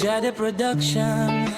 Jade Production.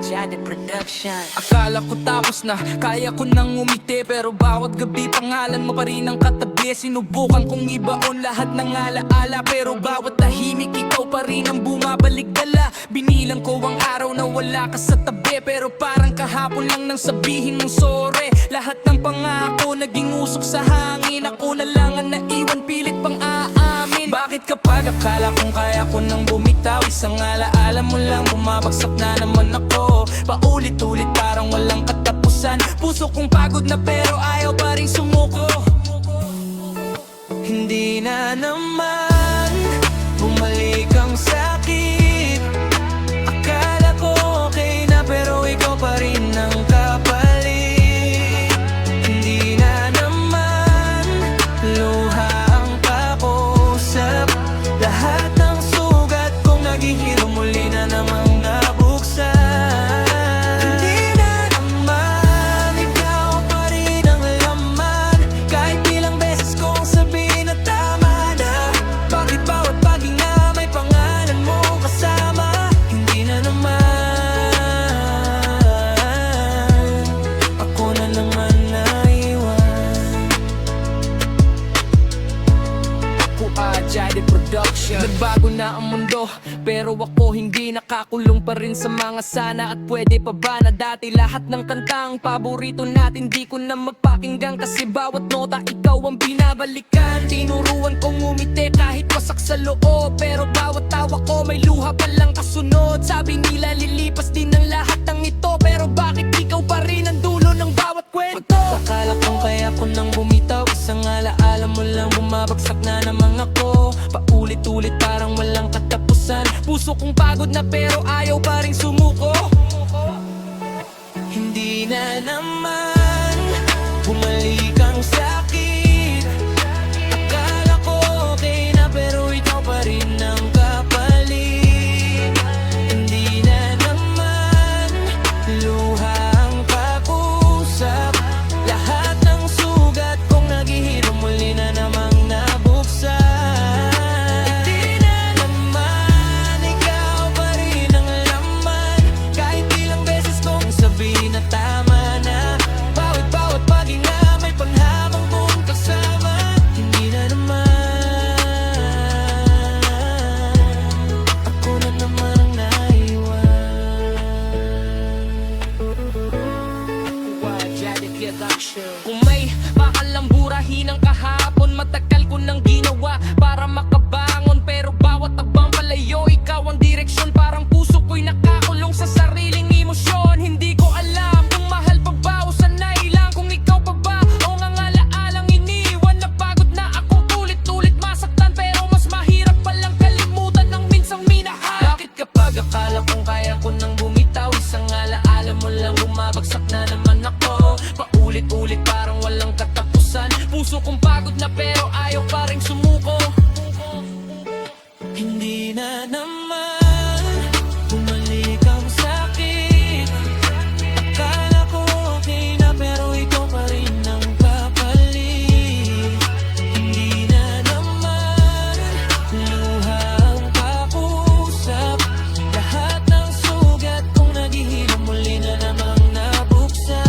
Jade Production. Akala ko tapos na, kaya ko nang umiti, pero bawat gabi pangalan mo pa rin ang katabi. Sinubukan kong ibaon lahat ng alaala, pero bawat tahimik ikaw pa rin ang bumabalik dala. Binilang ko ang araw na wala ka sa tabi, pero parang kahapon lang nang sabihin ng sorry. Lahat ng pangako naging usok sa hangin, ako na lang ang naiwan, pilit pang aamin. Bakit kapag akala kong kaya ko nang bumitaw, isang alaala mo lang bumabagsak na naman ako. Paulit-ulit parang walang katapusan, puso kong pagod na pero ayaw pa rin sumuko. Hindi na naman bumalik ang sakit. Akala ko okay na pero ikaw pa rin ang kapalit. Hindi na naman luha ang kakusap. Lahat ng sugat kong naghihiro muli na namang nabuksan. Jade Production. Nagbago na ang mundo, pero ako hindi nakakulong pa rin sa mga sana. At pwede pa ba na dati lahat ng kantang paborito natin di ko na magpakinggan, kasi bawat nota ikaw ang binabalikan. Tinuruan kong umiti kahit wasak sa loob, pero bawat tawa ko may luha palang kasunod. Sabi nila lilipas din ang lahat ng ito, pero bakit ikaw pa rin ang dulo ng bawat kwento? Akala kong kaya ko nang bumitaw, isang alaala mo lang bumabagsak na namang ako. Paulit-ulit parang walang katapusan, puso kong pagod na pero ayaw pa rin sumuko. Hindi na naman bumalik ang sakit. Akala ko okay na pero ikaw pa rin ang kapalit. Hindi na naman luha ang kakusap. Lahat ng sugat kong naghihiro muli na namang nabuksan. Kung may pakalamburahin ng kahapon, matagal ko nang ginawa para makabangon, pero bawat abang palayo, ikaw ang direksyon. Parang puso ko'y nakakulong sa sariling emosyon. Hindi ko alam kung mahal pa ba o sanay lang kung ikaw pa ba o ang alaalang iniwan. Napagod na akong ulit-ulit masaktan, pero mas mahirap palang kalimutan ng minsang minahal. Bakit kapag akala kong kaya ko nang bumitaw, isang alaala mo lang bumabagsak na naman ako. Paulit-ulit parang walang katapusan, puso kong pagod na pero ayaw pa rin sumuko. Hindi na naman bumalik ang sakit. Akala ko okay na pero ikaw pa rin ang kapalit. Hindi na naman luha ang kakusap. Lahat ng sugat kong naghihilo muli na namang nabuksan.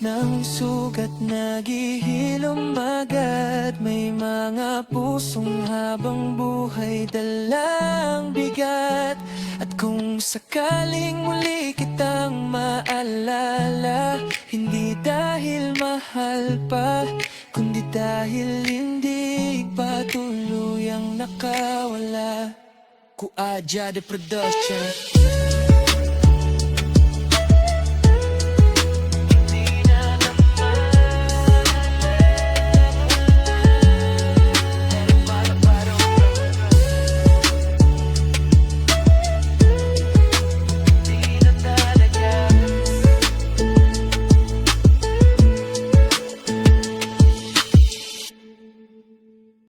Ng sugat naghihilom agad, may mga pusong habang buhay dalang bigat. At kung sakaling muli kitang maalala, hindi dahil mahal pa, kundi dahil hindi pa tuluyang nakawala. Jade Production.